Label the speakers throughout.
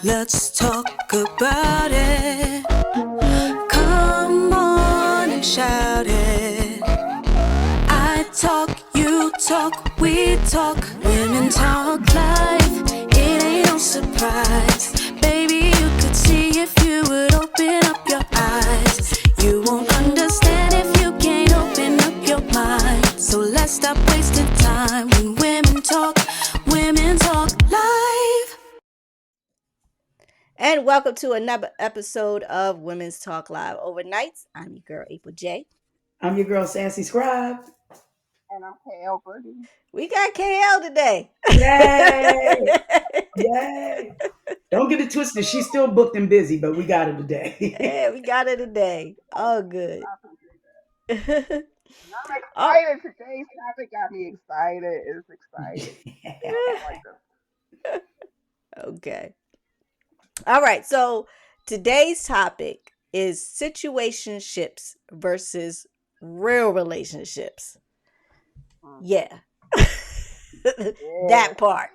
Speaker 1: Let's talk about it. Come on and shout it. I talk, you talk, we talk. Women talk life. It ain't no surprise. Baby, you could see if you would open up your eyes. You won't understand if you can't open up your mind. So let's stop wasting time when women talk live.
Speaker 2: And welcome to another episode of Women's Talk Live Overnights. I'm your girl, April J.
Speaker 3: I'm your girl, SassyScribe.
Speaker 4: And I'm Elle, Boogie.
Speaker 2: We got KL today.
Speaker 3: Yay! Yay! Don't get it twisted. She's still booked and busy, but we got her today.
Speaker 2: Yeah, we got it today. Oh, good.
Speaker 4: I'm excited. Today's topic got me excited. It's exciting. I like this.
Speaker 2: Okay. All right. So today's topic is situationships versus real relationships. Yeah. That part.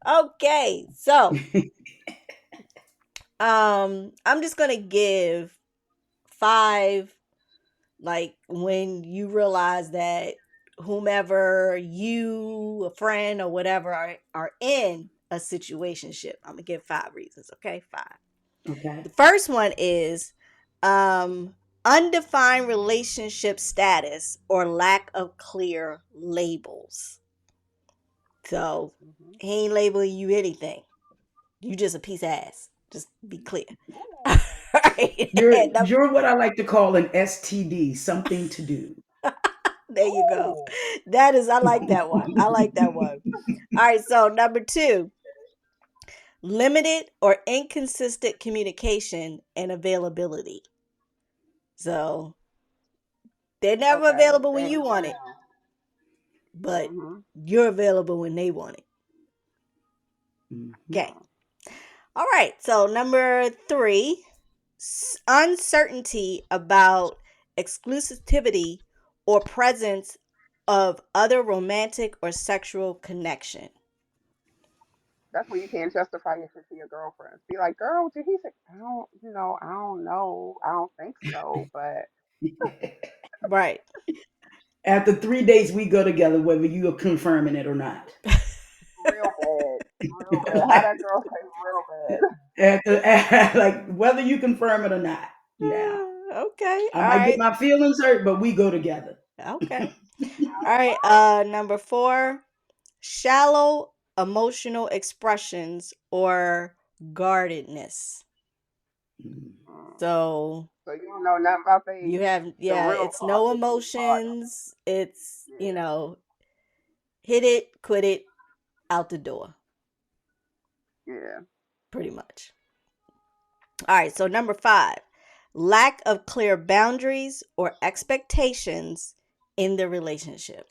Speaker 2: Okay. So I'm just gonna give 5, like, when you realize that whomever you, a friend or whatever, are in a situationship. I'm gonna give 5 reasons. Okay, 5.
Speaker 3: Okay.
Speaker 2: The first one is undefined relationship status or lack of clear labels. So he ain't labeling you anything. You just a piece of ass. Just be clear. Right.
Speaker 3: You're what I like to call an STD, something to do.
Speaker 2: There you go. I like that one. All right, so number 2, limited or inconsistent communication and availability. So they're never available when you want it, but you're available when they want it. Okay. All right, so number 3, uncertainty about exclusivity or presence of other romantic or sexual connection.
Speaker 4: That's when you can't justify your shit to your girlfriends. Be like, girl, did he say? I don't know. I don't think so. But
Speaker 2: Right.
Speaker 3: After 3 days we go together, whether you are confirming it or not.
Speaker 4: real bad. How that girl say real bad.
Speaker 3: Like whether you confirm it or not. Yeah.
Speaker 2: Okay.
Speaker 3: I might get my feelings hurt, but we go together.
Speaker 2: Okay. All right. Number 4, shallow emotional expressions or guardedness. So
Speaker 4: you don't know nothing about things.
Speaker 2: You have, it's no emotions. It's, hit it, quit it, out the door.
Speaker 4: Yeah.
Speaker 2: Pretty much. All right. So number 5, lack of clear boundaries or expectations in the relationship.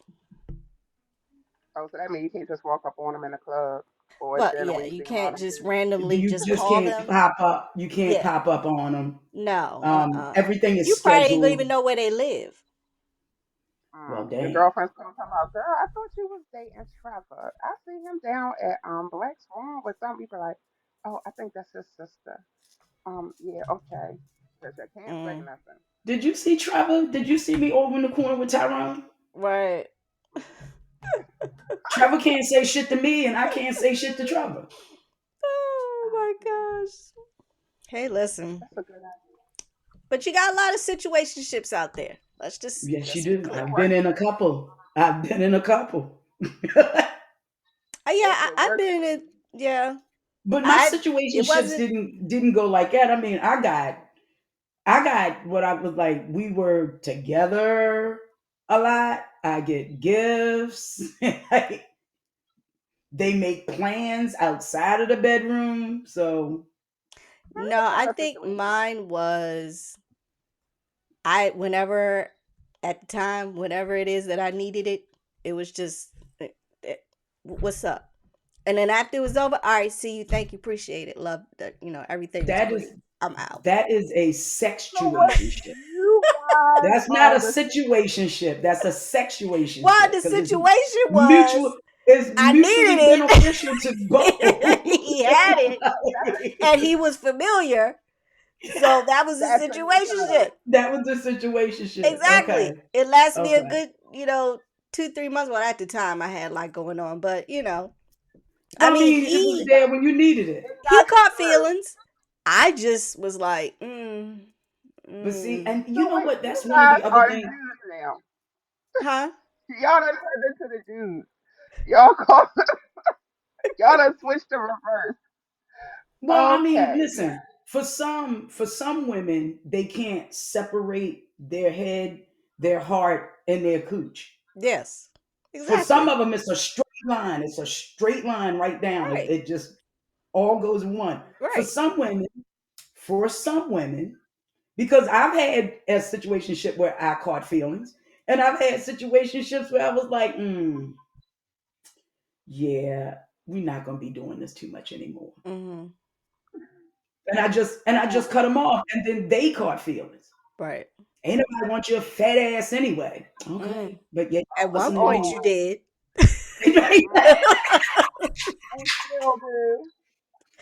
Speaker 4: Oh, so that means you can't just walk up on them in the club.
Speaker 2: But yeah, you can't just randomly just call
Speaker 3: can't
Speaker 2: them.
Speaker 3: Pop up. You can't pop up on them.
Speaker 2: No.
Speaker 3: Everything is
Speaker 2: you
Speaker 3: scheduled.
Speaker 2: probably don't even know where they live.
Speaker 3: Well, dang.
Speaker 4: Your girlfriend's gonna come out, girl. I thought you was dating Trevor. I see him down at Black Swan with some people. Like, oh, I think that's his sister. Yeah, okay. Because I can't say nothing.
Speaker 3: Did you see Trevor? Did you see me over in the corner with Tyrone?
Speaker 2: Right.
Speaker 3: Trevor can't say shit to me, and I can't say shit to Trevor.
Speaker 2: Oh my gosh. Hey, listen.
Speaker 4: That's a good idea.
Speaker 2: But you got a lot of situationships out there.
Speaker 3: Yes, you do. I've been in a couple.
Speaker 2: Yeah, I've been in it. Yeah.
Speaker 3: But my situationships didn't go like that. I mean, I got what I was like. We were together a lot. I get gifts. They make plans outside of the bedroom. So
Speaker 2: no, I think mine was whenever at the time, whenever it is that I needed it, it was just what's up? And then after it was over, all right, see you, thank you, appreciate it, love that, everything. I'm out.
Speaker 3: That is a sexuationship. That's not a situationship. That's a sexuationship.
Speaker 2: Well, the situation was mutual.
Speaker 3: It's
Speaker 2: I
Speaker 3: mutually
Speaker 2: needed
Speaker 3: beneficial to
Speaker 2: it.
Speaker 3: both.
Speaker 2: He had it, and
Speaker 3: Like,
Speaker 2: he was familiar. So that was a
Speaker 4: That's when you
Speaker 2: situationship.
Speaker 3: that was the situationship.
Speaker 2: Exactly.
Speaker 3: Okay.
Speaker 2: It lasted me a
Speaker 3: Okay.
Speaker 2: good, 2, 3 months. Well, at the time I had a lot going on, but I
Speaker 3: Well, I
Speaker 2: mean,
Speaker 3: mean, it was
Speaker 2: he
Speaker 3: there when you needed it.
Speaker 4: it
Speaker 2: he
Speaker 4: got you
Speaker 2: caught
Speaker 4: through.
Speaker 2: feelings. I just was like,
Speaker 3: But see,
Speaker 2: mm,
Speaker 3: and
Speaker 4: So
Speaker 3: you know
Speaker 4: wait,
Speaker 3: what?
Speaker 4: you
Speaker 3: That's one of
Speaker 4: guys
Speaker 3: the other
Speaker 4: are the
Speaker 3: things.
Speaker 4: Jews now.
Speaker 2: huh?
Speaker 4: Y'all done turned into the Jews. Y'all call y'all done switched to reverse.
Speaker 3: Well, I mean,
Speaker 4: Okay.
Speaker 3: listen, for some women, they can't separate their head, their heart, and their cooch.
Speaker 2: Yes.
Speaker 3: For some
Speaker 2: Exactly.
Speaker 3: of them, it's a straight line. It's a straight line right down. It,
Speaker 2: Right.
Speaker 3: it just all goes in one. For
Speaker 2: Right.
Speaker 3: some women, for some women, because I've had a situationship where I caught feelings, and I've had situationships where I was like, yeah, we're not gonna be doing this too much anymore.
Speaker 2: Mhm.
Speaker 3: And I just cut them off, and then they caught feelings.
Speaker 2: Right.
Speaker 3: Ain't nobody want your fat ass anyway.
Speaker 2: Mm.
Speaker 3: Okay, but yeah,
Speaker 2: At
Speaker 3: y'all
Speaker 2: one
Speaker 3: listening to
Speaker 2: point,
Speaker 3: me.
Speaker 2: you
Speaker 4: Oh,
Speaker 2: did.
Speaker 4: and still do.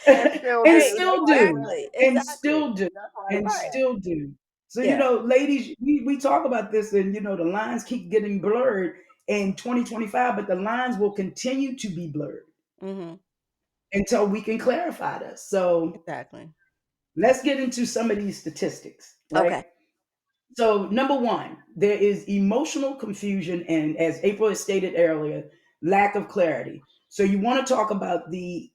Speaker 4: And still
Speaker 3: And
Speaker 2: Right.
Speaker 4: do. That's
Speaker 3: still
Speaker 4: why you
Speaker 3: do,
Speaker 4: married.
Speaker 2: Exactly.
Speaker 3: and
Speaker 2: Exactly.
Speaker 3: still do,
Speaker 4: That's why you
Speaker 3: and
Speaker 2: Right.
Speaker 4: married.
Speaker 3: still do. So
Speaker 2: Yeah.
Speaker 3: ladies, we talk about this, and the lines keep getting blurred in 2025, but the lines will continue to be blurred
Speaker 2: Mhm.
Speaker 3: until we can clarify this. So
Speaker 2: Exactly.
Speaker 3: let's get into some of these statistics, right?
Speaker 2: Okay.
Speaker 3: So, number one, there is emotional confusion, and as April has stated earlier, lack of clarity. So, you want to talk about the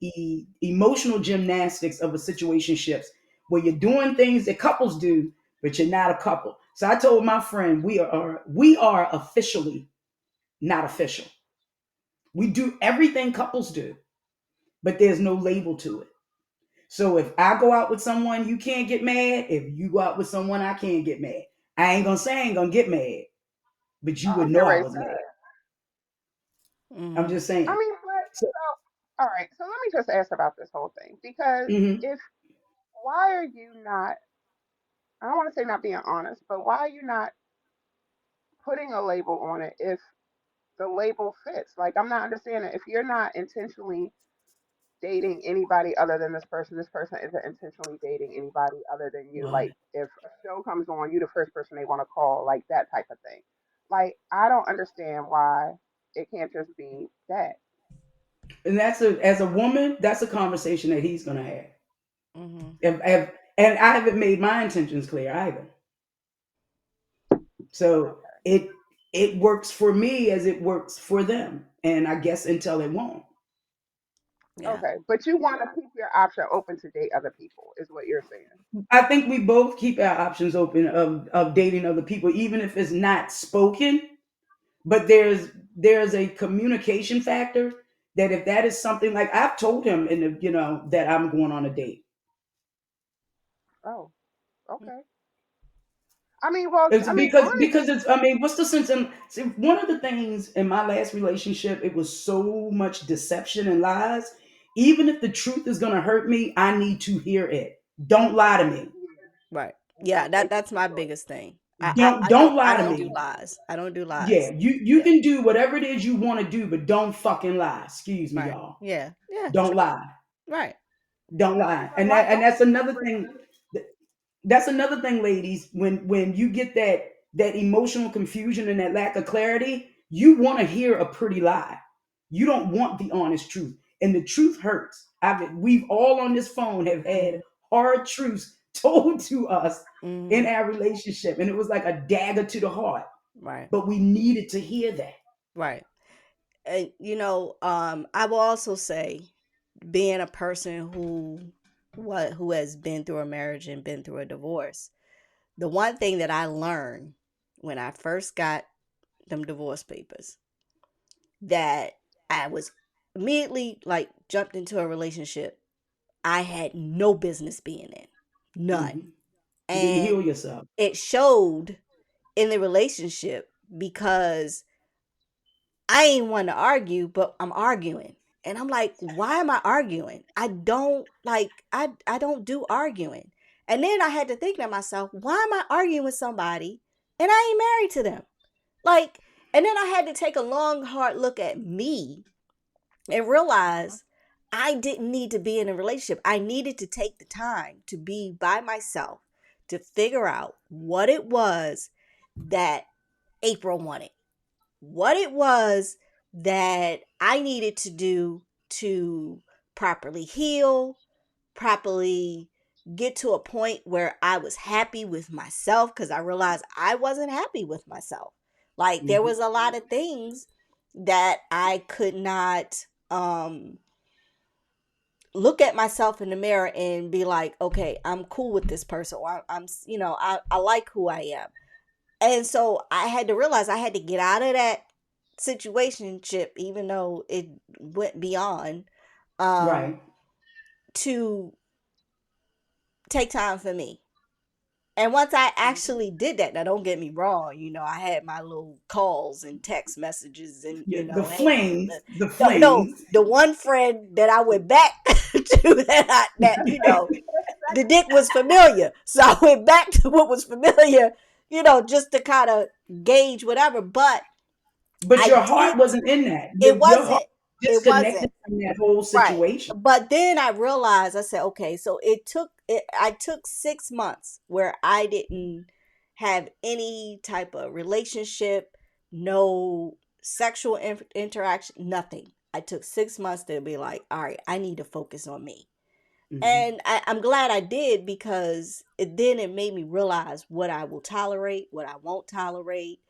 Speaker 3: emotional gymnastics of a situationships where you're doing things that couples do, but you're not a couple. So, I told my friend we are officially not official. We do everything couples do, but there's no label to it. So if I go out with someone, you can't get mad. If you go out with someone, I can't get mad. I ain't gonna say I ain't gonna get mad, but you
Speaker 4: I
Speaker 3: would
Speaker 4: was
Speaker 3: know
Speaker 4: getting
Speaker 3: I
Speaker 4: ready to
Speaker 3: was mad.
Speaker 4: say.
Speaker 3: I'm
Speaker 2: Mhm.
Speaker 3: just
Speaker 4: I
Speaker 3: saying.
Speaker 4: mean, but
Speaker 3: So,
Speaker 4: all right. So let me just ask about this whole thing because
Speaker 3: mhm.
Speaker 4: if why are you not? I don't want to say not being honest, but why are you not putting a label on it if the label fits? Like I'm not understanding. If you're not intentionally dating anybody other than this person isn't intentionally dating anybody other than you.
Speaker 3: What?
Speaker 4: Like if a show comes on, you the first person they want to call, like that type of thing. Like I don't understand why it can't just be that.
Speaker 3: And that's as a woman, that's a conversation that he's gonna have.
Speaker 2: Mhm.
Speaker 3: And I haven't made my intentions clear either. So
Speaker 4: Okay.
Speaker 3: it works for me as it works for them, and I guess until it won't.
Speaker 2: Yeah.
Speaker 4: Okay. But you want to keep your option open to date other people, is what you're saying.
Speaker 3: I think we both keep our options open of dating other people, even if it's not spoken. But there's a communication factor that if that is something like I've told him in the that I'm going on a date.
Speaker 4: Oh, okay. I mean, well,
Speaker 3: It's
Speaker 4: I mean,
Speaker 3: because
Speaker 4: honestly,
Speaker 3: it's I mean, what's the sense in see, one of the things in my last relationship, it was so much deception and lies. Even if the truth is gonna hurt me, I need to hear it. Don't lie to me.
Speaker 4: yeah,
Speaker 2: Right.
Speaker 4: and
Speaker 2: Yeah.
Speaker 4: don't
Speaker 2: That's
Speaker 4: take it
Speaker 2: that's
Speaker 4: too
Speaker 2: my
Speaker 4: short.
Speaker 2: biggest thing. I I,
Speaker 3: Don't
Speaker 2: I don't
Speaker 3: don't
Speaker 2: I
Speaker 3: lie to
Speaker 2: don't do
Speaker 3: me.
Speaker 2: lies. I don't do
Speaker 3: Yeah,
Speaker 2: lies.
Speaker 3: you
Speaker 2: Yeah.
Speaker 3: can do whatever it is you want to do, but don't fucking lie. Excuse me,
Speaker 2: Right.
Speaker 3: y'all.
Speaker 2: Yeah. Yeah.
Speaker 3: Don't
Speaker 2: True.
Speaker 3: lie.
Speaker 2: Right.
Speaker 3: Don't
Speaker 4: Yeah,
Speaker 3: lie.
Speaker 4: because
Speaker 3: And
Speaker 4: like,
Speaker 3: that's
Speaker 4: don't
Speaker 3: another
Speaker 4: never.
Speaker 3: thing. That's another thing, ladies. When you get that emotional confusion and that lack of clarity, you want to hear a pretty lie. You don't want the honest truth, and the truth hurts. We've all on this phone have had
Speaker 2: Mhm.
Speaker 3: hard truths told to us in
Speaker 2: Mhm.
Speaker 3: our relationship, and it was like a dagger to the heart.
Speaker 2: Right.
Speaker 3: But we needed to hear that.
Speaker 2: Right. And I will also say, being a person who has been through a marriage and been through a divorce, the one thing that I learned when I first got them divorce papers, that I was immediately like jumped into a relationship I had no business being in. None.
Speaker 3: Hmm. You didn't heal
Speaker 2: And
Speaker 3: yourself.
Speaker 2: it showed in the relationship because I ain't want to argue, but I'm arguing. And I'm like, why am I arguing? I don't do arguing. And then I had to think to myself, why am I arguing with somebody and I ain't married to them? Like, and then I had to take a long, hard look at me and realized I didn't need to be in a relationship. I needed to take the time to be by myself to figure out what it was that April wanted, what it was that I needed to do to properly heal, properly get to a point where I was happy with myself, because I realized I wasn't happy with myself. Like there
Speaker 3: Mhm.
Speaker 2: was a lot of things that I could not look at myself in the mirror and be like, okay, I'm cool with this person, or I'm I like who I am. And so I had to realize I had to get out of that situationship, even though it went beyond, um,
Speaker 3: Right.
Speaker 2: to take time for me. And once I
Speaker 4: Mhm.
Speaker 2: actually did that, now don't get me wrong, I had my little calls and text messages and,
Speaker 3: Yeah, the
Speaker 2: hey,
Speaker 3: flings, the
Speaker 2: no, no,
Speaker 3: flings.
Speaker 2: the one friend that I went back to that, the dick was familiar. So I went back to what was familiar, just to kind of gauge whatever. But
Speaker 3: But
Speaker 2: I
Speaker 3: your
Speaker 2: did,
Speaker 3: heart wasn't in that.
Speaker 2: it
Speaker 3: Your heart
Speaker 2: wasn't, it wasn't.
Speaker 3: disconnected from that whole
Speaker 2: Right.
Speaker 3: situation.
Speaker 2: But then I realized, I said, okay, so I took 6 months where I didn't have any type of relationship, no sexual interaction, nothing. I took 6 months to be like, all right, I need to focus on me.
Speaker 3: Hmm.
Speaker 2: And I'm glad I did, because it made me realize what I will tolerate, what I won't tolerate,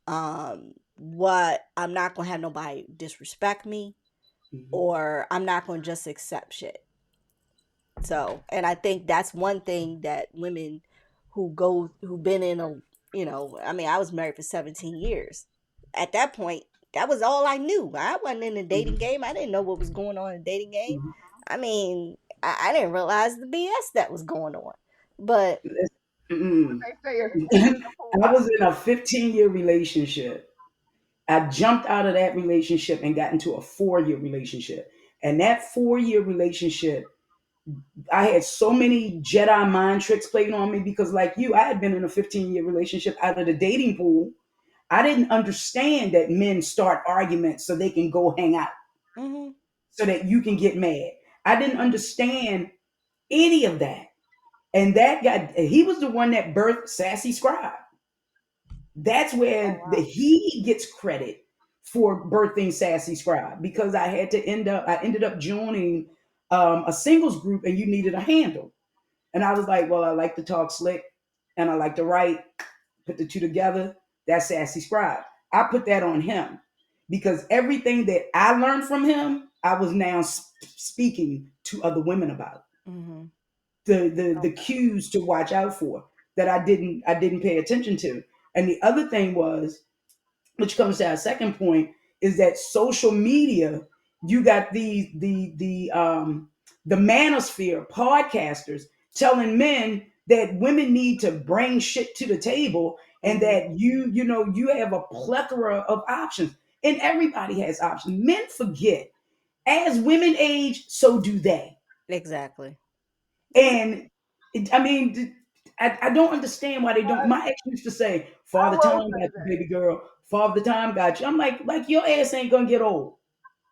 Speaker 2: what I'm not going to have nobody disrespect me,
Speaker 3: Hmm.
Speaker 2: or I'm not going to just accept shit. So, and I think that's one thing that women who've been in a, I mean, I was married for 17 years. At that point, that was all I knew. I wasn't in the dating
Speaker 3: Hmm.
Speaker 2: game. I didn't know what was going on in the dating game.
Speaker 3: Hmm.
Speaker 2: I mean, I didn't realize the BS that was going on. But
Speaker 4: What
Speaker 3: Mm-mm.
Speaker 4: they say is swimming in the pool.
Speaker 3: I was in a 15-year relationship. I jumped out of that relationship and got into a 4-year relationship. And that 4-year relationship, I had so many Jedi mind tricks played on me because, like you, I had been in a 15-year relationship out of the dating pool. I didn't understand that men start arguments so they can go hang out,
Speaker 2: mhm,
Speaker 3: so that you can get mad. I didn't understand any of that. And that guy, he was the one that birthed Sassy Scribe. That's
Speaker 4: Oh
Speaker 3: where
Speaker 4: wow.
Speaker 3: he gets credit for birthing Sassy Scribe, because I ended up joining a singles group, and you needed a handle. And I was like, well, I like to talk slick and I like to write, put the two together. That's Sassy Scribe. I put that on him because everything that I learned from him, I was now speaking to other women about
Speaker 2: mhm,
Speaker 3: the
Speaker 4: Okay.
Speaker 3: cues to watch out for that I didn't pay attention to. And the other thing was, which comes to our second point, is that social media, you got the manosphere podcasters telling men that women need to bring shit to the table, and
Speaker 2: mhm,
Speaker 3: that you have a plethora of options, and everybody has options. Men forget, as women age, so do they.
Speaker 2: exactly, exactly.
Speaker 3: And I mean, I don't understand why they don't.
Speaker 4: But
Speaker 3: My ex used to say,
Speaker 4: I
Speaker 3: "Father
Speaker 4: will
Speaker 3: Time
Speaker 4: say
Speaker 3: got you,
Speaker 4: this.
Speaker 3: baby girl. Father Time got you." I'm like your ass ain't gonna get old.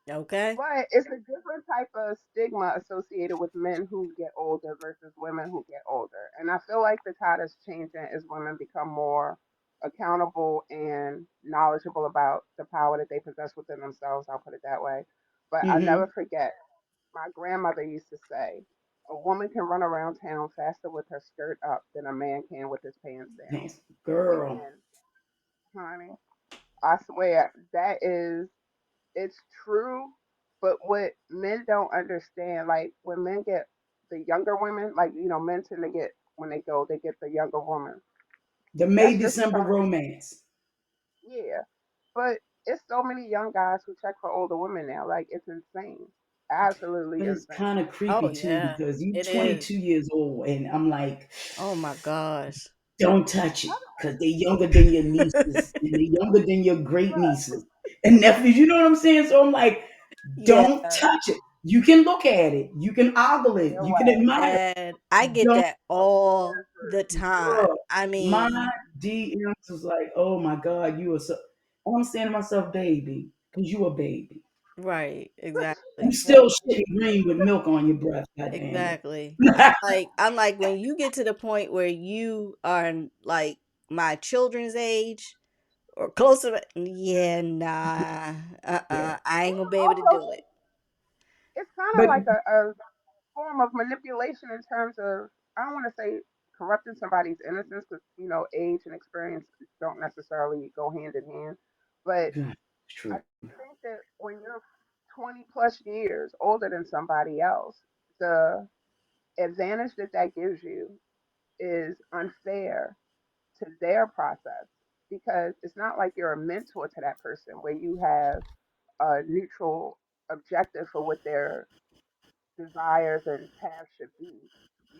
Speaker 2: Okay.
Speaker 4: But it's a different type of stigma associated with men who get older versus women who get older. And I feel like the tide is changing as women become more accountable and knowledgeable about the power that they possess within themselves. I'll put it that way. But I'll never
Speaker 3: Mm-hmm.
Speaker 4: forget, my grandmother used to say, a woman can run around town faster with her skirt up than a man can with his pants down.
Speaker 3: Thanks, girl.
Speaker 4: And, honey, I swear, it's true, but what men don't understand, like when men get the younger women, like men tend to get when they go, they get the younger woman.
Speaker 3: The May
Speaker 4: That's just
Speaker 3: December
Speaker 4: because,
Speaker 3: romance.
Speaker 4: yeah. But it's so many young guys who check for older women now. Like it's insane, absolutely
Speaker 3: But it's
Speaker 4: insane.
Speaker 3: kind of
Speaker 2: Oh
Speaker 3: creepy too,
Speaker 2: yeah,
Speaker 3: because you
Speaker 2: it is.
Speaker 3: 22 years old, and I'm like,
Speaker 2: Oh my gosh.
Speaker 3: don't touch it, because they're younger than your nieces, and they're younger than your great nieces and nephews. You know what I'm saying? So I'm like,
Speaker 2: Yeah.
Speaker 3: don't touch it. You can look at it, you can ogle
Speaker 4: Stay
Speaker 3: it, you can
Speaker 4: away.
Speaker 3: admire it.
Speaker 2: And I get
Speaker 3: Don't,
Speaker 2: that
Speaker 4: Don't be
Speaker 2: all
Speaker 4: transferred.
Speaker 2: the time.
Speaker 3: girl.
Speaker 2: I
Speaker 3: My
Speaker 2: mean,
Speaker 3: DMs was like, oh my God, you are so. I'm saying to myself, baby, because you a baby.
Speaker 2: Right.
Speaker 3: You
Speaker 2: Exactly.
Speaker 3: still shitting green with milk on your breath, god damn it.
Speaker 2: Exactly. I'm like when you get to the point where you are like my children's age or closer, yeah, nah,
Speaker 3: Yeah.
Speaker 2: I ain't gonna be able to
Speaker 4: Also,
Speaker 2: do it.
Speaker 4: it's kind of
Speaker 3: But
Speaker 4: like a form of manipulation in terms of, I don't want to say corrupting somebody's innocence, because age and experience don't necessarily go hand in hand. But
Speaker 3: God, it's
Speaker 4: I
Speaker 3: true.
Speaker 4: think that when you're 20 plus years older than somebody else, the advantage that that gives you is unfair to their process, because it's not like you're a mentor to that person where you have a neutral objective for what their desires and paths should be.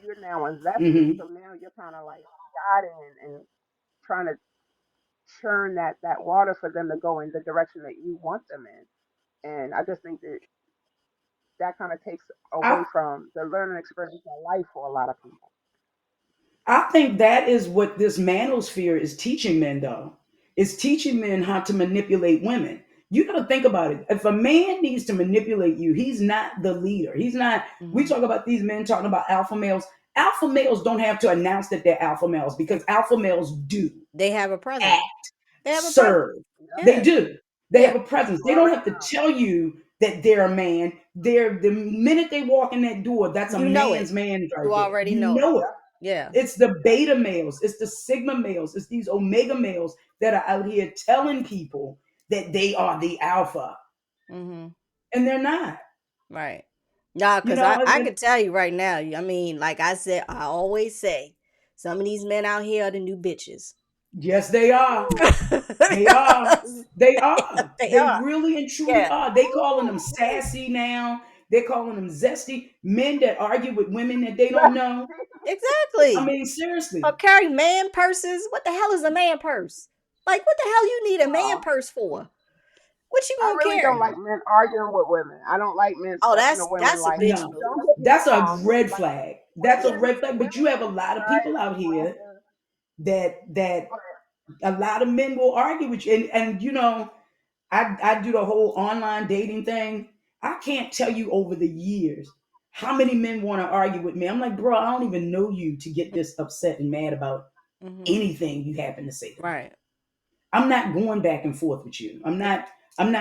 Speaker 4: You're now invested,
Speaker 3: Hmm.
Speaker 4: so now you're kind of like guiding and trying to churn that water for them to go in the direction that you want them in. And I just think that that kind of takes away
Speaker 3: I
Speaker 4: from the learning experience of life for a lot of people.
Speaker 3: I think that is what this manosphere is teaching men, though. It's teaching men how to manipulate women. You got to think about it. If a man needs to manipulate you, he's not the leader. He's not. We
Speaker 2: Hmm.
Speaker 3: talk about these men talking about alpha males. Alpha males don't have to announce that they're alpha males because alpha males do
Speaker 2: They have a
Speaker 3: act,
Speaker 2: presence. They have a presence.
Speaker 3: serve.
Speaker 4: Yep,
Speaker 3: They
Speaker 2: Yeah.
Speaker 3: do. They
Speaker 2: Yeah.
Speaker 3: have a presence.
Speaker 4: you
Speaker 3: They don't
Speaker 4: already
Speaker 3: have to
Speaker 4: know.
Speaker 3: tell you that they're a man. They're the minute they walk in that door, that's a
Speaker 2: You know it.
Speaker 3: man's man right
Speaker 2: You
Speaker 3: there.
Speaker 2: already
Speaker 3: You
Speaker 2: know it.
Speaker 3: know it.
Speaker 4: Yep,
Speaker 2: Yeah.
Speaker 3: It's the beta males, it's the sigma males, it's these omega males that are out here telling people that they are the alpha,
Speaker 2: Hmm.
Speaker 3: and they're not.
Speaker 2: Right. Nah,
Speaker 3: You
Speaker 2: cause
Speaker 3: know,
Speaker 2: I could tell you right now. I mean, like I said, I always say, some of these men out here are the new bitches.
Speaker 3: yes, they are.
Speaker 4: woo,
Speaker 3: They are. They are.
Speaker 2: They
Speaker 3: They
Speaker 2: are.
Speaker 3: really and truly
Speaker 2: Yeah.
Speaker 3: are. They calling them sassy now. They're calling them zesty men that argue with women that they don't know. I
Speaker 2: Exactly.
Speaker 3: mean,
Speaker 2: Or
Speaker 3: seriously.
Speaker 2: carry man purses. What the hell is a man purse? Like, what the hell you need a man
Speaker 4: no,
Speaker 2: purse for? What you
Speaker 4: I
Speaker 2: gonna
Speaker 4: really don't
Speaker 2: carry?
Speaker 4: like men arguing with women. I don't like men
Speaker 2: Oh,
Speaker 4: stepping to
Speaker 2: that's
Speaker 4: women.
Speaker 2: that's a
Speaker 4: Like,
Speaker 2: bitch
Speaker 3: No,
Speaker 4: don't
Speaker 2: move.
Speaker 4: get me
Speaker 3: that's a
Speaker 4: wrong.
Speaker 3: red
Speaker 4: Like,
Speaker 3: flag. That's a
Speaker 2: Yeah.
Speaker 3: red flag. But you
Speaker 4: women
Speaker 3: have a
Speaker 4: can
Speaker 3: lot of people
Speaker 4: drive
Speaker 3: out here
Speaker 4: aggressive,
Speaker 3: that
Speaker 4: but
Speaker 3: a lot of men will argue with you. And you know, I do the whole online dating thing. I can't tell you over the years how many men want to argue with me. I'm like, bro, I don't even know you to get this upset and mad about
Speaker 2: Hmm.
Speaker 3: anything you happen to say to me.
Speaker 2: Right.
Speaker 3: I'm not going back and forth with you. I'm not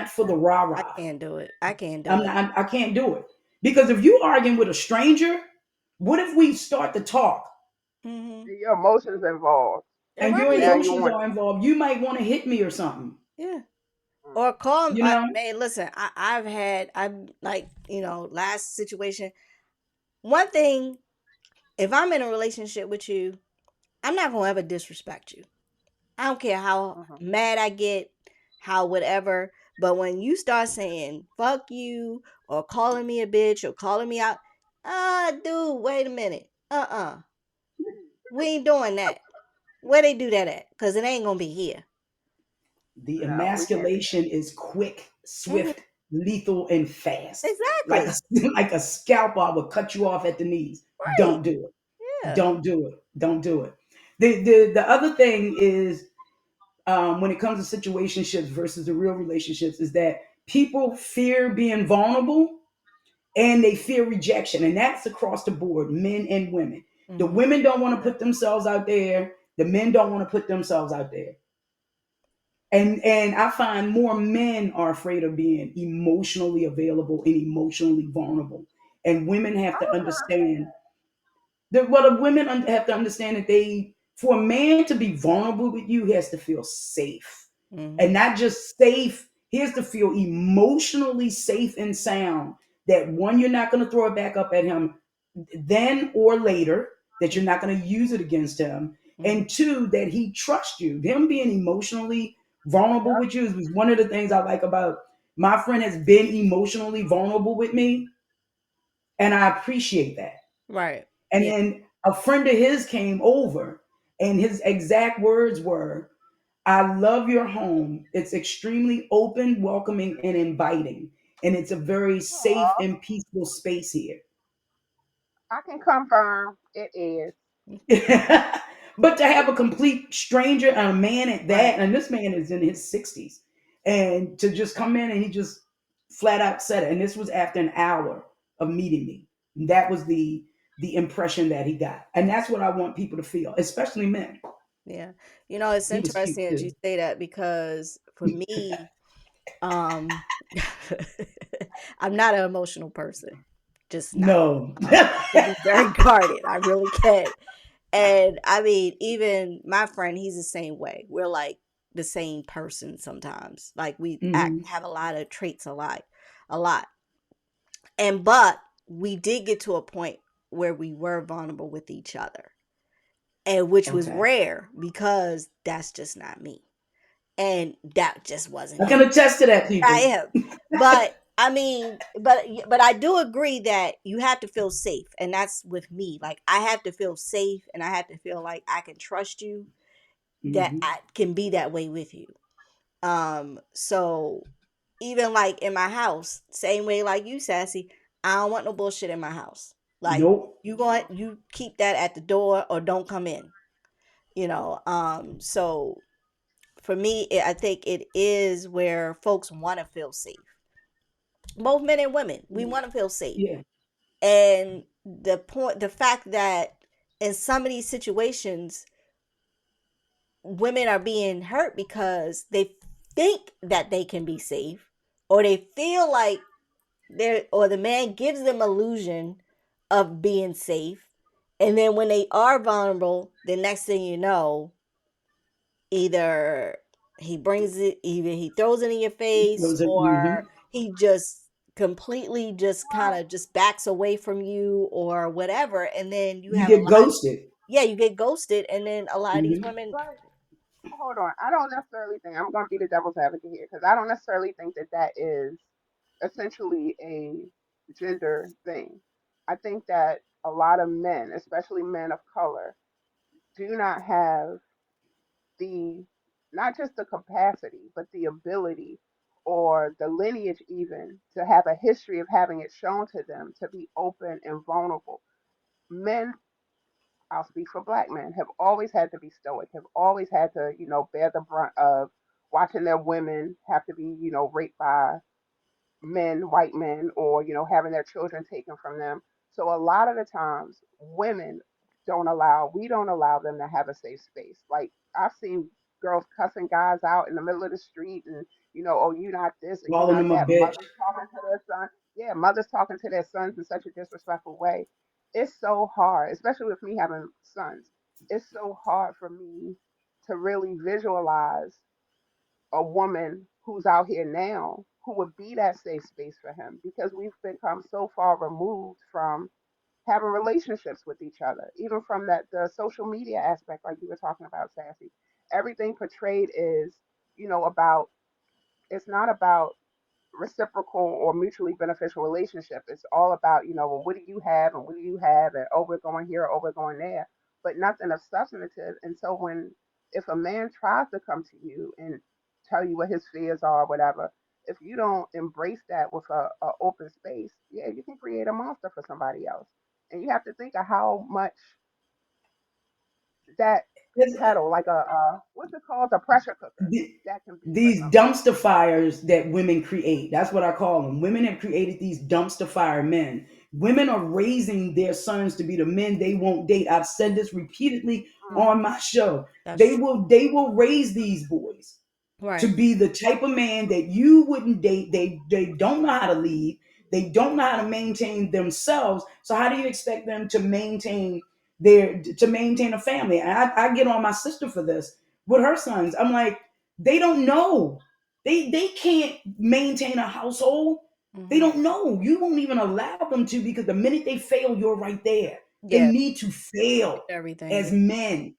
Speaker 3: for the rah
Speaker 2: I
Speaker 3: rah.
Speaker 2: can't do it. I can't do
Speaker 3: I'm
Speaker 2: it.
Speaker 3: not, I can't do it. Because if you arguing with a stranger, what if we start to talk
Speaker 2: Hmm.
Speaker 4: your emotions involved.
Speaker 2: You're
Speaker 3: and your
Speaker 4: Now
Speaker 2: right.
Speaker 4: you
Speaker 3: emotions
Speaker 4: want,
Speaker 3: are involved? You might want to hit me or something.
Speaker 2: Yeah.
Speaker 4: mm,
Speaker 2: Or call him.
Speaker 3: You know?
Speaker 2: Man, listen. I'm like, last situation. One thing. If I'm in a relationship with you, I'm not gonna ever disrespect you. I don't care how
Speaker 4: mhm.
Speaker 2: mad I get, how whatever. But when you start saying "fuck you" or calling me a bitch or calling me out, dude, wait a minute. We ain't doing that. Where they do that at? Cause it ain't gonna be here.
Speaker 3: The
Speaker 4: No, we can't do
Speaker 3: emasculation is quick,
Speaker 2: Hmm.
Speaker 3: swift, lethal, and fast. Like a,
Speaker 2: Exactly.
Speaker 3: like a scalpel will cut you off at the knees.
Speaker 2: Right.
Speaker 3: Don't do it.
Speaker 2: Yeah.
Speaker 3: Don't do it. Don't do it. The other thing is when it comes to situationships versus the real relationships is that people fear being vulnerable and they fear rejection, and that's across the board, men and women. The
Speaker 2: Hmm.
Speaker 3: women don't want to
Speaker 4: yeah.
Speaker 3: put themselves out there. The men don't want to put themselves out there. And I find more men are afraid of being emotionally available and emotionally vulnerable. And women have
Speaker 4: I
Speaker 3: to
Speaker 4: was gonna say
Speaker 3: understand
Speaker 4: that.
Speaker 3: that what the women have to understand that they for a man to be vulnerable with you, he has to feel safe. And
Speaker 2: Hmm.
Speaker 3: not just safe, he has to feel emotionally safe and sound that one, you're not going to throw it back up at him then or later, that you're not going to use it against him,
Speaker 2: Hmm.
Speaker 3: and two, that he trusts you. Him being emotionally vulnerable
Speaker 4: Yep.
Speaker 3: with you is one of the things I like about my friend has been emotionally vulnerable with me, and I appreciate that.
Speaker 2: Right.
Speaker 3: And
Speaker 2: Yeah.
Speaker 3: then a friend of his came over, and his exact words were, I love your home. It's extremely open, welcoming, and inviting. And it's a very safe
Speaker 4: Aw,
Speaker 3: and peaceful space here.
Speaker 4: I can confirm it is.
Speaker 3: But to have a complete stranger and a man at
Speaker 2: Right.
Speaker 3: that, and this man is in his 60s, and to just come in and he just flat out said it. And this was after an hour of meeting me. That was the impression that he got. And that's what I want people to feel, especially men.
Speaker 2: Yeah. You know, it's
Speaker 3: He was cute
Speaker 2: interesting that you
Speaker 3: too.
Speaker 2: say that because for me, um I'm not an emotional person. Just not.
Speaker 3: No.
Speaker 2: I can be very guarded. I really can. And I mean, even my friend, he's the same way. We're like the same person sometimes. Like we act
Speaker 3: Hmm.
Speaker 2: have a lot of traits alike, a lot. And but we did get to a point where we were vulnerable with each other, and which was
Speaker 3: Okay.
Speaker 2: rare because that's just not me. And that just wasn't
Speaker 3: I
Speaker 2: him.
Speaker 3: can attest to that,
Speaker 2: I
Speaker 3: people.
Speaker 2: am. But I mean, but I do agree that you have to feel safe, and that's with me. Like I have to feel safe, and I have to feel like I can trust you, that
Speaker 3: Hmm.
Speaker 2: I can be that way with you. So even like in my house, same way like you, Sassy, I don't want no bullshit in my house. Like
Speaker 3: Nope.
Speaker 2: you keep that at the door or don't come in. So for me, I think it is where folks want to feel safe. Both men and women, we want to feel safe.
Speaker 3: Yeah.
Speaker 2: And the fact that in some of these situations, women are being hurt because they think that they can be safe, or they feel like or the man gives them illusion of being safe, and then when they are vulnerable, the next thing you know, either either he throws it in your face,
Speaker 3: Those are,
Speaker 2: or he just completely just kind
Speaker 4: Well,
Speaker 2: of just backs away from you or whatever, and then you
Speaker 3: you
Speaker 2: have a
Speaker 3: get
Speaker 2: lot.
Speaker 3: ghosted.
Speaker 2: Yeah, you get ghosted, and then a lot of these
Speaker 3: Hmm.
Speaker 2: women.
Speaker 4: but hold on. I don't necessarily think I'm going to be the devil's advocate here because I don't necessarily think that that is essentially a gender thing. I think that a lot of men, especially men of color, do not have the not just the capacity, but the ability or the lineage even to have a history of having it shown to them to be open and vulnerable. Men, I'll speak for black men, have always had to be stoic, have always had to, bear the brunt of watching their women have to be, raped by men, white men, or having their children taken from them. So a lot of the times, we don't allow them to have a safe space. Like I've seen girls cussing guys out in the middle of the street, and oh, you not this and you
Speaker 3: Calling
Speaker 4: not
Speaker 3: them a
Speaker 4: that.
Speaker 3: bitch.
Speaker 4: Mothers talking to their son, yeah, mothers talking to their sons in such a disrespectful way. It's so hard, especially with me having sons. It's so hard for me to really visualize a woman who's out here now who would be that safe space for him because we've become so far removed from having relationships with each other, even from that the social media aspect, like you were talking about, Sassy. Everything portrayed is, about it's not about reciprocal or mutually beneficial relationship. It's all about, well, what do you have and what do you have, and oh, we're going here, oh, we're going there, but nothing of substantive. And so if a man tries to come to you and tell you what his fears are, or whatever, if you don't embrace that with a open space, yeah, you can create a monster for somebody else. And you have to think of how much that kettle, like what's it called, a pressure cooker,
Speaker 3: The-
Speaker 4: that can be for
Speaker 3: these
Speaker 4: somebody.
Speaker 3: dumpster fires that women create. That's what I call them. Women have created these dumpster fire men. Women are raising their sons to be the men they won't date. I've said this repeatedly
Speaker 2: Mm,
Speaker 3: on my show.
Speaker 2: that's
Speaker 3: They
Speaker 2: true.
Speaker 3: will raise these boys to
Speaker 2: Right.
Speaker 3: be the type of man that you wouldn't date. They don't know how to lead. They don't know how to maintain themselves. So how do you expect them to maintain a family? And I get on my sister for this with her sons. I'm like, they don't know. They can't maintain a household. They
Speaker 2: Hmm.
Speaker 3: don't know. You won't even allow them to because the minute they fail, you're right there. They
Speaker 2: Yeah.
Speaker 3: need to fail
Speaker 2: Everything.
Speaker 3: as
Speaker 2: Yeah.
Speaker 3: men.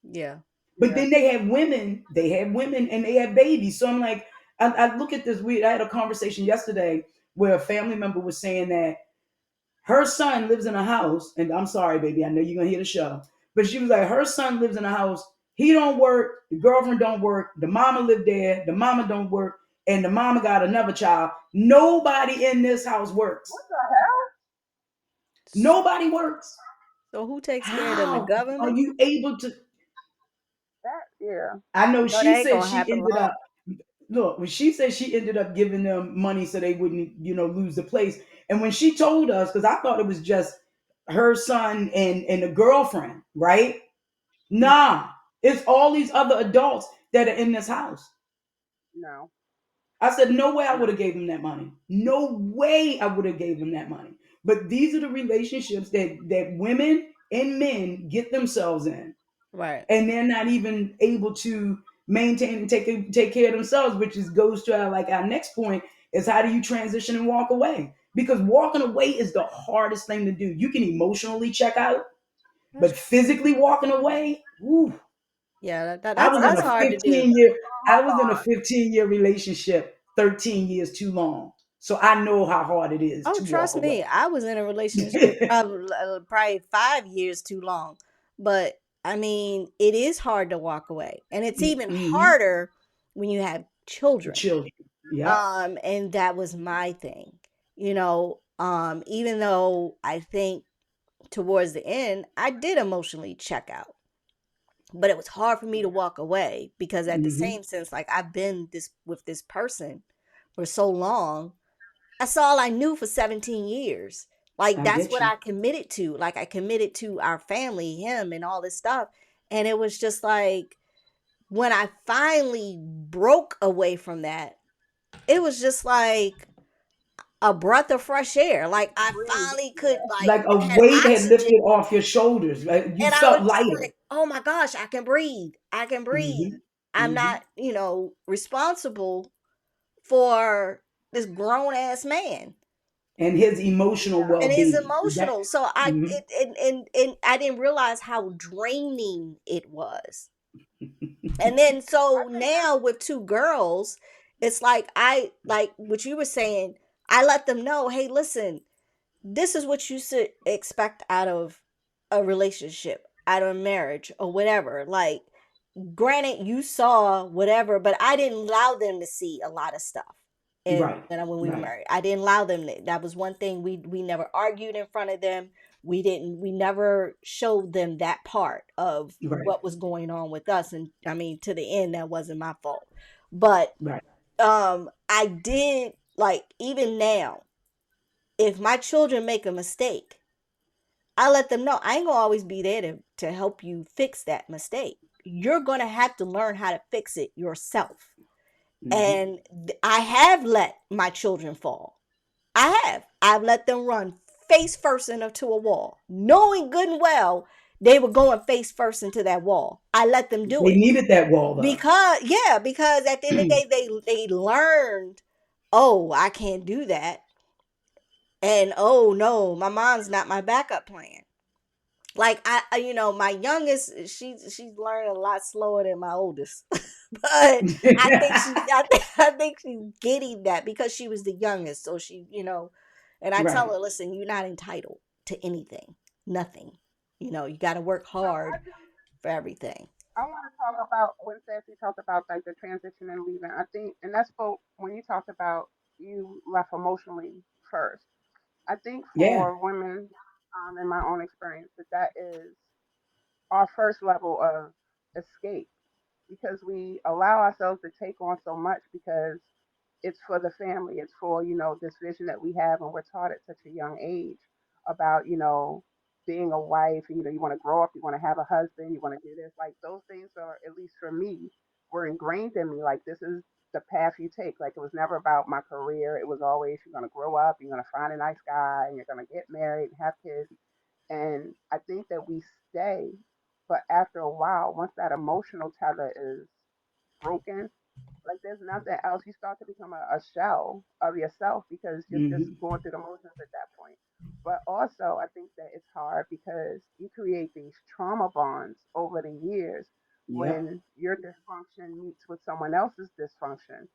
Speaker 2: Yeah.
Speaker 3: But
Speaker 4: Yeah.
Speaker 3: then they have women and they have babies. So I'm like, I look at this weird. I had a conversation yesterday where a family member was saying that her son lives in a house, and I'm sorry, baby, I know you're gonna hear the show, but she was like, her son lives in a house. He don't work. The girlfriend don't work. The mama live there. The mama don't work, and the mama got another child. Nobody in this house works.
Speaker 4: What the hell?
Speaker 3: Nobody works.
Speaker 2: So who takes care of them? The
Speaker 3: How are
Speaker 2: government?
Speaker 3: you able to?
Speaker 4: Yeah.
Speaker 3: I know
Speaker 2: No,
Speaker 3: she
Speaker 2: that ain't
Speaker 3: said
Speaker 2: gonna
Speaker 3: she
Speaker 2: happen
Speaker 3: ended
Speaker 2: long.
Speaker 3: up. look, when she said she ended up giving them money so they wouldn't, lose the place. And when she told us, because I thought it was just her son and the girlfriend, right? Nah, it's all these other adults that are in this house.
Speaker 4: No,
Speaker 3: I said, no way I would
Speaker 4: no,
Speaker 3: have gave him that money. No way I would have gave him that money. But these are the relationships that women and men get themselves in,
Speaker 2: Right.
Speaker 3: and they're not even able to maintain and take care of themselves, which is goes to our next point is how do you transition and walk away? Because walking away is the hardest thing to do. You can emotionally check out,
Speaker 2: That's
Speaker 3: but physically walking away, ooh,
Speaker 2: yeah,
Speaker 3: I
Speaker 4: but
Speaker 3: was
Speaker 4: I
Speaker 3: in
Speaker 2: that's
Speaker 3: a
Speaker 4: think
Speaker 2: hard to do.
Speaker 3: 15 year I
Speaker 4: hold
Speaker 3: was in a
Speaker 4: on.
Speaker 3: 15-year relationship, 13 years too long. So I know how hard it is
Speaker 2: Oh,
Speaker 3: to walk
Speaker 2: trust me,
Speaker 3: away.
Speaker 2: I was in a relationship probably 5 years too long. But I mean, it is hard to walk away, and it's even
Speaker 3: Hmm.
Speaker 2: harder when you have children.
Speaker 3: Children. Yep.
Speaker 2: And that was my thing. Even though I think towards the end I did emotionally check out, but it was hard for me to walk away because at the
Speaker 3: Hmm.
Speaker 2: same sense, like I've been this with this person for so long. That's all I knew for 17 years. Like
Speaker 3: I
Speaker 2: that's
Speaker 3: get
Speaker 2: what
Speaker 3: you.
Speaker 2: I committed to. Like I committed to our family, him and all this stuff. And it was just like when I finally broke away from that, it was just like a breath of fresh air. Like I
Speaker 4: Breathe.
Speaker 2: finally could
Speaker 4: Yeah.
Speaker 2: like
Speaker 3: Like a
Speaker 2: had
Speaker 3: weight had
Speaker 2: oxygen,
Speaker 3: lifted off your shoulders, right? You
Speaker 2: and I
Speaker 3: felt
Speaker 2: was just
Speaker 3: lighter.
Speaker 2: like, "Oh my gosh, I can breathe. I can breathe.
Speaker 3: Hmm.
Speaker 2: I'm
Speaker 3: Hmm.
Speaker 2: not, responsible for this grown ass man."
Speaker 3: And his emotional
Speaker 4: Yeah.
Speaker 2: And it's
Speaker 3: well-being. That.
Speaker 2: emotional. So I
Speaker 3: Hmm.
Speaker 2: it and I didn't realize how draining it was. And then
Speaker 4: I
Speaker 2: so
Speaker 4: think that's
Speaker 2: now with two girls, it's like I like what you were saying, I let them know, "Hey, listen, this is what you should expect out of a relationship, out of a marriage or whatever." Like granted you saw whatever, but I didn't allow them to see a lot of stuff. And
Speaker 3: Right.
Speaker 2: when we were
Speaker 3: Right.
Speaker 2: married, I didn't allow them that was one thing. We never argued in front of them. We never showed them that part of
Speaker 3: Right.
Speaker 2: what was going on with us. And I mean, to the end, that wasn't my fault. But
Speaker 3: Right.
Speaker 2: I did, like, even now, if my children make a mistake, I let them know I ain't gonna always be there to help you fix that mistake. You're gonna have to learn how to fix it yourself.
Speaker 3: Hmm.
Speaker 2: And I have let my children fall. I have. I've let them run face first into a wall, knowing good and well they were going face first into that wall. I let them do
Speaker 3: They
Speaker 2: it
Speaker 3: needed that wall up.
Speaker 2: because at the end of the day they learned, oh, I can't do that, and oh no, my mom's not my backup plan. Like my youngest, she's learning a lot slower than my oldest, but I think she's getting that because she was the youngest. So and I tell
Speaker 3: Right.
Speaker 2: her, listen, you're not entitled to anything, nothing. You got to work
Speaker 4: so. I
Speaker 2: hard
Speaker 4: do.
Speaker 2: for everything.
Speaker 4: I want to talk about when Sassy talked about like the transition and leaving. I think, and that's for when you talked about you left emotionally first. I think
Speaker 3: Yeah.
Speaker 4: for women, in my own experience, that is our first level of escape because we allow ourselves to take on so much because it's for the family. It's for, this vision that we have and we're taught at such a young age about, being a wife, and, you want to grow up, you want to have a husband, you want to do this. Like those things are, at least for me, were ingrained in me. Like this is the path you take. Like it was never about my career. It was always you're gonna grow up, you're gonna find a nice guy, and you're gonna get married and have kids. And I think that we stay, but after a while, once that emotional tether is broken, like there's nothing else. You start to become a shell of yourself because you're just
Speaker 3: Hmm.
Speaker 4: going through the motions at that point. But also, I think that it's hard because you create these trauma bonds over the years
Speaker 3: Yep.
Speaker 4: when your dysfunction meets with someone else's dysfunction.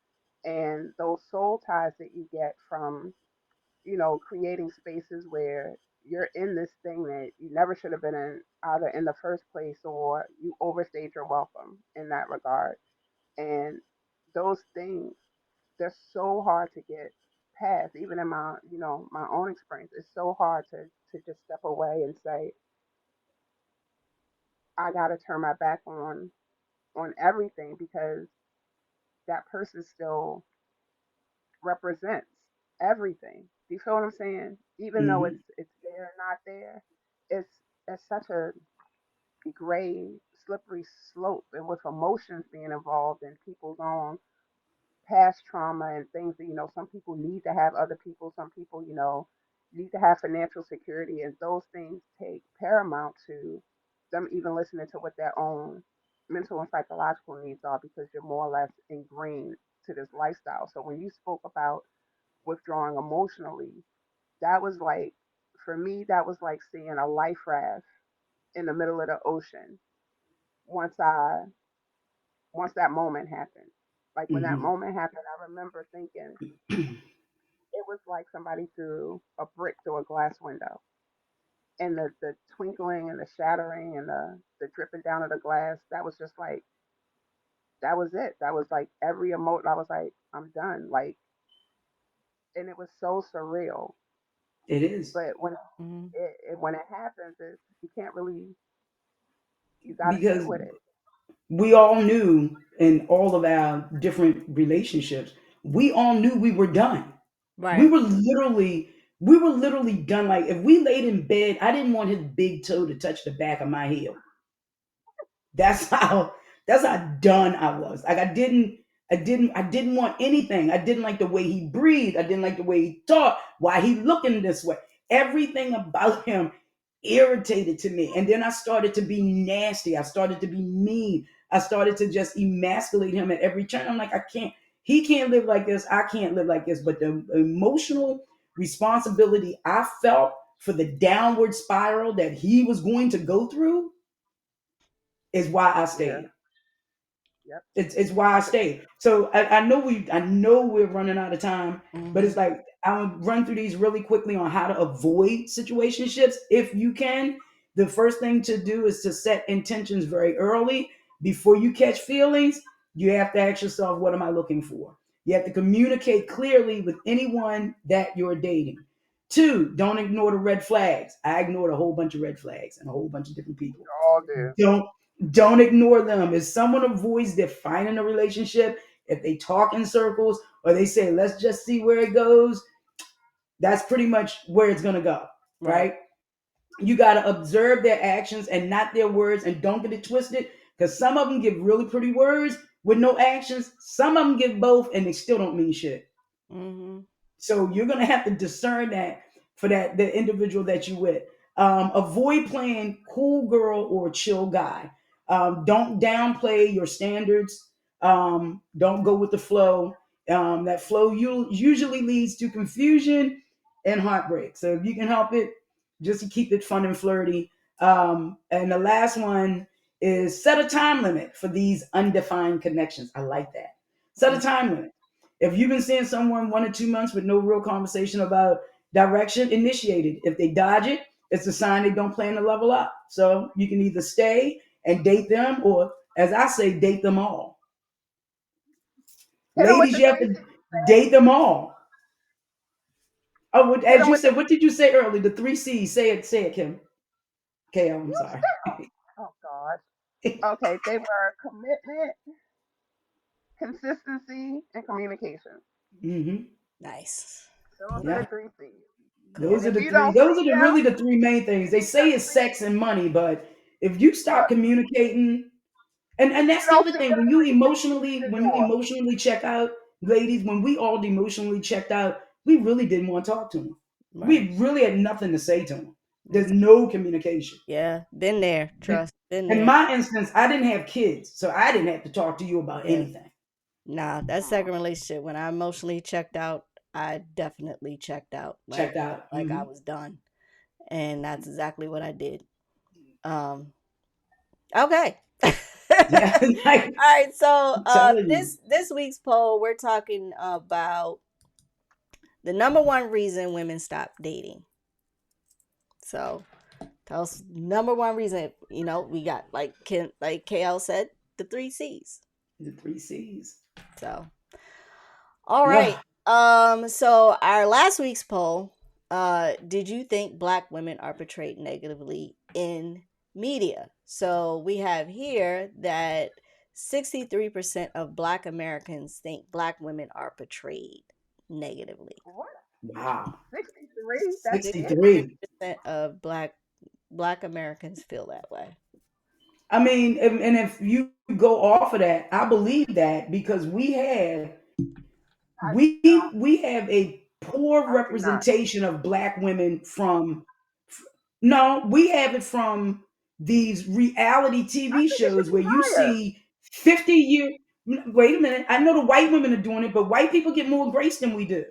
Speaker 4: And those soul ties that you get from, creating spaces where you're in this thing that you never should have been in, either in the first place or you overstayed your welcome in that regard. And those things, they're so hard to get past. Even in my, my own experience, it's so hard to just step away and say, I got to turn my back on everything because that person still represents everything. Do you feel what I'm saying? Even though
Speaker 3: Hmm.
Speaker 4: it's there or not there, it's it's such a gray, slippery slope, and with emotions being involved and people's own past trauma and things that some people need to have other people, some people need to have financial security, and those things take paramount to them even listening to what their own mental and psychological needs are, because you're more or less ingrained to this lifestyle. So when you spoke about withdrawing emotionally, that was like, for me, that was like seeing a life raft in the middle of the ocean once I once that moment happened. Like when that
Speaker 3: Hmm.
Speaker 4: moment happened, I remember thinking it was like somebody threw a brick through a glass window. And the twinkling and the shattering and the dripping down of the glass, that was just like, that was it. That was like every emotion. I was like, I'm done. Like, and it was so surreal.
Speaker 3: It is
Speaker 4: But
Speaker 2: Mhm.
Speaker 4: when it happens, you can't really, you got to sit
Speaker 3: because
Speaker 4: with it.
Speaker 3: we all knew in all of our different relationships, we all knew we were done. We
Speaker 2: Right.
Speaker 3: were literally, we were literally done. Like if we laid in bed, I didn't want his big toe to touch the back of my heel. That's how that's how done I was. Like I didn't want anything. I didn't like the way he breathed. I didn't like the way he talked. Why he looking this way? Everything about him irritated to me. And then I started to be nasty. I started to be mean. I started to just emasculate him at every turn. I'm like, I can't, he can't live like this. I can't live like this. But the emotional responsibility I felt for the downward spiral that he was going to go through is why I
Speaker 4: Yeah.
Speaker 3: stayed.
Speaker 4: Yep.
Speaker 3: It's why I stayed. So I know we're running out of time, but it's
Speaker 2: Mhm.
Speaker 3: like I'll run through these really quickly on how to avoid situationships if you can. The first thing to do is to set intentions very early before you catch feelings. You have to ask yourself, what am I looking for? You have to communicate clearly with anyone that you're dating. Two, don't ignore the red flags. I ignored a whole bunch of red flags and a whole bunch of different people.
Speaker 4: All do.
Speaker 3: Don't don't ignore them. If someone avoids defining a relationship, if they talk in circles or they say, let's just see where it goes, that's pretty much where it's gonna go.
Speaker 2: Right.
Speaker 3: Right? You gotta observe their actions and not their words, and don't get it twisted, because some of them give really pretty words with no actions. Some of them give both and they still don't mean shit.
Speaker 2: Mhm.
Speaker 3: So you're gonna have to discern that for that the individual that you with. Avoid playing cool girl or chill guy. Don't downplay your standards. Don't go with the flow. That flow usually leads to confusion and heartbreak. So if you can help it, just keep it fun and flirty. And the last one is set a time limit for these undefined connections. I like that. Set a
Speaker 2: Mm.
Speaker 3: time limit. If you've been seeing someone 1 or 2 months with no real conversation about direction, initiate it. If they dodge it, it's a sign they don't plan to level up. So you can either stay and date them, or as I say, date them all.
Speaker 4: Hit them with
Speaker 3: Ladies,
Speaker 4: the
Speaker 3: you have
Speaker 4: three
Speaker 3: to
Speaker 4: C's.
Speaker 3: date them all. Oh,
Speaker 4: Hit
Speaker 3: as
Speaker 4: them
Speaker 3: you
Speaker 4: with the
Speaker 3: said, what did you say earlier? The three C's. Say it, Kim. Okay, I'm
Speaker 4: you
Speaker 3: sorry.
Speaker 4: stop. Oh gosh. Okay, they were commitment, consistency, and communication.
Speaker 3: Hmm.
Speaker 2: Nice.
Speaker 4: Those are
Speaker 2: Okay.
Speaker 4: the
Speaker 3: Yeah,
Speaker 4: three C's. And
Speaker 3: those
Speaker 2: Cool.
Speaker 3: are
Speaker 4: if
Speaker 3: the
Speaker 4: you
Speaker 3: three.
Speaker 4: don't
Speaker 3: Those
Speaker 4: see
Speaker 3: are the
Speaker 4: them,
Speaker 3: really the three main things. They
Speaker 4: you
Speaker 3: say
Speaker 4: don't
Speaker 3: it's
Speaker 4: see
Speaker 3: sex and money, but if you stop
Speaker 4: look,
Speaker 3: communicating, and
Speaker 4: if you
Speaker 3: that's the
Speaker 4: don't
Speaker 3: other
Speaker 4: see
Speaker 3: thing,
Speaker 4: them three C's, leave the
Speaker 3: when you
Speaker 4: door.
Speaker 3: emotionally check out, ladies, when we all emotionally checked out, we really didn't want to talk to them.
Speaker 2: Right.
Speaker 3: We really had nothing to say to them. There's
Speaker 2: It's,
Speaker 3: no communication.
Speaker 2: yeah. Been there.
Speaker 3: In,
Speaker 2: Trust. Been
Speaker 3: in
Speaker 2: there.
Speaker 3: my instance, I didn't have kids, so I didn't have to talk to you about
Speaker 2: Yeah.
Speaker 3: anything.
Speaker 2: Nah, that
Speaker 4: Oh,
Speaker 2: second relationship, when I emotionally checked out, I definitely checked out.
Speaker 3: Checked out.
Speaker 2: Like I was done. And that's exactly what I did. Um, okay. All
Speaker 3: Yeah, like
Speaker 2: right, so
Speaker 3: I'm telling you,
Speaker 2: this week's poll, we're talking about the number one reason women stop dating. So tell us number one reason. We got like KL said, the three C's.
Speaker 3: the three C's.
Speaker 2: So all right.
Speaker 3: Yeah,
Speaker 2: So our last week's poll, did you think black women are portrayed negatively in media? So we have here that 63% of Black Americans think Black women are portrayed negatively.
Speaker 4: What?
Speaker 3: Wow.
Speaker 4: 63? That's it?
Speaker 3: 63.
Speaker 2: 63% of Black Americans feel that way.
Speaker 3: I mean, and if you go off of that, I believe that because
Speaker 4: I do not.
Speaker 3: we have a poor
Speaker 4: I do not.
Speaker 3: representation of black women from no, we have it from these reality
Speaker 4: I
Speaker 3: TV
Speaker 4: think it should
Speaker 3: shows
Speaker 4: be
Speaker 3: where you
Speaker 4: higher.
Speaker 3: see 50 year wait a minute. I know the white women are doing it, but white people get more grace than we do.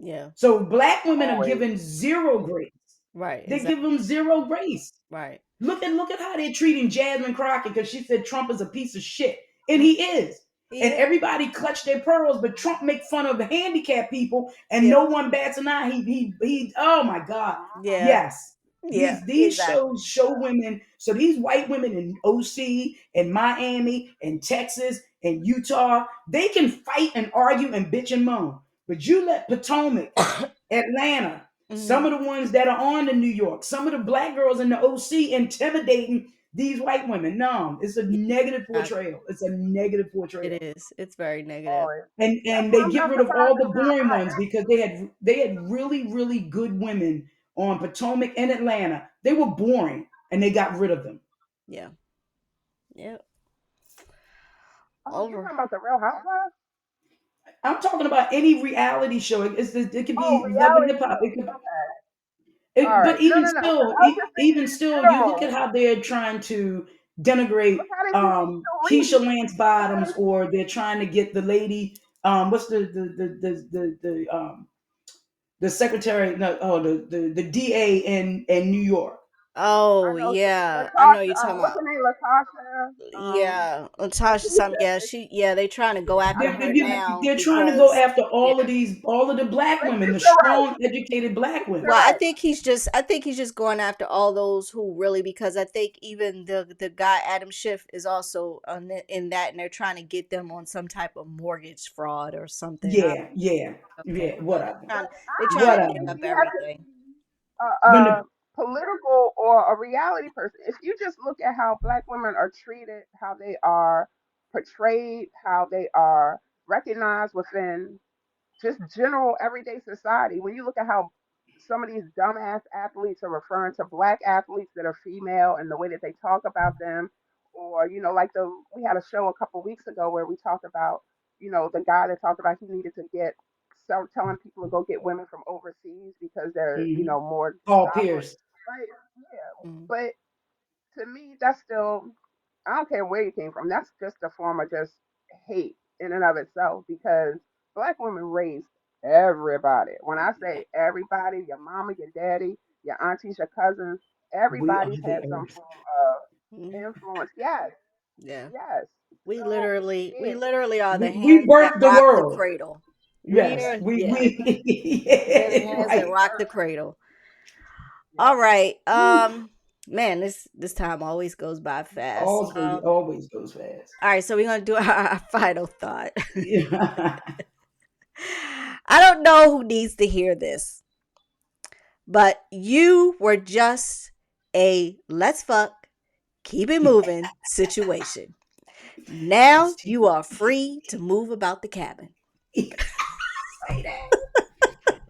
Speaker 2: Yeah.
Speaker 3: So black women are
Speaker 4: Always.
Speaker 3: given zero grace.
Speaker 2: Right.
Speaker 3: They
Speaker 2: Exactly.
Speaker 3: give them zero grace.
Speaker 2: Right.
Speaker 3: Look at how they're treating Jasmine Crockett because she said Trump is a piece of shit, and he is.
Speaker 2: He
Speaker 3: And
Speaker 2: is.
Speaker 3: everybody clutched their pearls, but Trump make fun of the handicapped people, and
Speaker 2: Yeah.
Speaker 3: no one bats an eye. He. Oh my God,
Speaker 2: Yeah.
Speaker 3: yes.
Speaker 2: Yeah.
Speaker 3: These
Speaker 2: Exactly.
Speaker 3: shows show women. So these white women in OC and Miami and Texas and Utah, they can fight and argue and bitch and moan. But you let Potomac, Atlanta, some
Speaker 2: Mhm.
Speaker 3: of the ones that are on in New York, some of the black girls in the OC intimidating these white women. No, it's a
Speaker 2: Yeah.
Speaker 3: negative
Speaker 2: Exactly.
Speaker 3: portrayal. It's a negative portrayal.
Speaker 2: It is. It's very negative.
Speaker 4: Always. That's
Speaker 3: And
Speaker 4: why
Speaker 3: they get
Speaker 4: I'm
Speaker 3: rid of
Speaker 4: surprised
Speaker 3: all the
Speaker 4: it's not
Speaker 3: boring ones
Speaker 4: higher.
Speaker 3: because they had really good women on Potomac and Atlanta. They were boring and they got rid of them.
Speaker 2: Yeah. Yeah.
Speaker 4: Oh, you
Speaker 2: Over.
Speaker 4: talking about the Real Housewives?
Speaker 3: I'm talking about any reality show. It could
Speaker 4: Oh,
Speaker 3: be Love and
Speaker 4: reality
Speaker 3: Hip Hop. It
Speaker 4: shows.
Speaker 3: could,
Speaker 4: Okay. All
Speaker 3: but
Speaker 4: right. No, no, no. Because I was just thinking
Speaker 3: even
Speaker 4: in
Speaker 3: still, you look at
Speaker 4: general.
Speaker 3: how they're trying to denigrate
Speaker 4: Look how they do Keisha
Speaker 3: Keisha
Speaker 4: Reed.
Speaker 3: Lance
Speaker 4: Look how
Speaker 3: Bottoms,
Speaker 4: they.
Speaker 3: or they're trying to get the lady. What's the secretary? No, oh, the DA in New York.
Speaker 2: Oh
Speaker 4: I know
Speaker 2: yeah. I know
Speaker 4: Latasha.
Speaker 2: you're talking
Speaker 4: What's
Speaker 2: about.
Speaker 4: her name? Latasha.
Speaker 2: Yeah.
Speaker 4: And
Speaker 2: Latasha some
Speaker 4: Keisha.
Speaker 2: yeah, they trying to go
Speaker 4: I
Speaker 2: after
Speaker 3: They're,
Speaker 2: her
Speaker 4: think
Speaker 3: they're,
Speaker 2: now
Speaker 3: they're trying to go
Speaker 2: because
Speaker 3: after
Speaker 2: yeah.
Speaker 3: all of the black women, the
Speaker 4: Letitia Wright.
Speaker 3: strong, educated black
Speaker 4: Letitia
Speaker 3: women.
Speaker 2: Well,
Speaker 4: Wright.
Speaker 2: I think he's just going after all those who really because I think even the guy Adam Schiff is also in that and they're trying to get them on some type of mortgage fraud or something.
Speaker 3: Yeah, yeah,
Speaker 2: Okay.
Speaker 3: yeah.
Speaker 2: So
Speaker 3: Whatever,
Speaker 2: they're
Speaker 4: I
Speaker 2: trying to
Speaker 4: don't
Speaker 2: dig
Speaker 4: think
Speaker 3: whatever.
Speaker 2: up
Speaker 4: you have to
Speaker 2: everything.
Speaker 4: be
Speaker 3: When
Speaker 4: a political or a reality person. If you just look at how black women are treated, how they are portrayed, how they are recognized within just general everyday society. When you look at how some of these dumbass athletes are referring to black athletes that are female and the way that they talk about them, or like we had a show a couple weeks ago where we talked about the guy that talked about he needed to get telling people to go get women from overseas because they're
Speaker 3: mhm.
Speaker 4: more
Speaker 3: Paul
Speaker 4: desirable.
Speaker 3: Pierce.
Speaker 4: Right? Yeah,
Speaker 2: Mm.
Speaker 4: but to me, that's still, I don't care where you came from. That's just a form of just hate in and of itself because black women raised everybody. When I
Speaker 2: Yeah.
Speaker 4: say everybody, your mama, your daddy, your aunties, your cousins,
Speaker 3: We are
Speaker 4: everybody's
Speaker 3: the
Speaker 4: had some
Speaker 3: earth.
Speaker 4: form of
Speaker 2: Mhm.
Speaker 4: influence. Yes,
Speaker 2: Yeah.
Speaker 4: yes.
Speaker 2: We
Speaker 4: So
Speaker 2: literally
Speaker 4: yeah,
Speaker 2: we literally are the
Speaker 3: We
Speaker 2: hands that
Speaker 3: birthed the
Speaker 2: rock the
Speaker 3: world.
Speaker 2: cradle. We
Speaker 3: Yes,
Speaker 2: are
Speaker 4: right,
Speaker 2: we're the
Speaker 3: yeah,
Speaker 2: hands that
Speaker 3: right.
Speaker 2: rock the cradle. All
Speaker 4: yep.
Speaker 2: right.
Speaker 3: Whew.
Speaker 2: Man, this time always goes by fast.
Speaker 3: Always goes fast.
Speaker 2: All right, so we're gonna do our final thought.
Speaker 3: Yeah.
Speaker 2: I don't know who needs to hear this, but you were just a let's fuck, keep it moving situation.
Speaker 3: Yes,
Speaker 2: Now
Speaker 3: T.
Speaker 2: you are free to move about the cabin.
Speaker 3: Say that.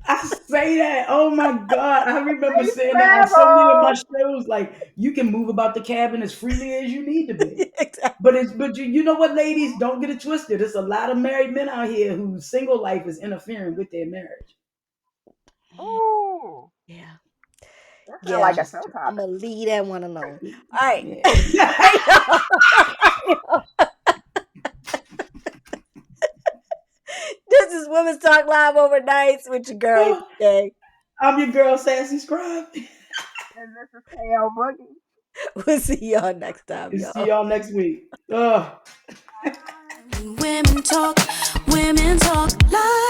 Speaker 3: I say that. Oh my God. I remember
Speaker 4: Space
Speaker 3: saying that on so many of my
Speaker 4: travel.
Speaker 3: shows. Like, you can move about the cabin as freely as you need to be.
Speaker 2: Exactly.
Speaker 3: But you know what, ladies? Don't get it twisted. There's a lot of married men out here whose single life is interfering with their marriage.
Speaker 4: Ooh,
Speaker 2: Yeah.
Speaker 4: that sounds
Speaker 2: Yeah.
Speaker 4: like a
Speaker 3: Just
Speaker 4: show
Speaker 2: I'm
Speaker 4: topic.
Speaker 2: gonna leave that one alone. All right.
Speaker 3: yeah.
Speaker 2: This is Women's Talk Live Overnights with your girl today.
Speaker 3: I'm your girl, Sassy Scribe.
Speaker 4: And this is KL Boogie.
Speaker 2: We'll see y'all next time,
Speaker 3: See
Speaker 2: y'all.
Speaker 3: y'all next week. Ugh.
Speaker 4: Bye.
Speaker 1: Women talk live.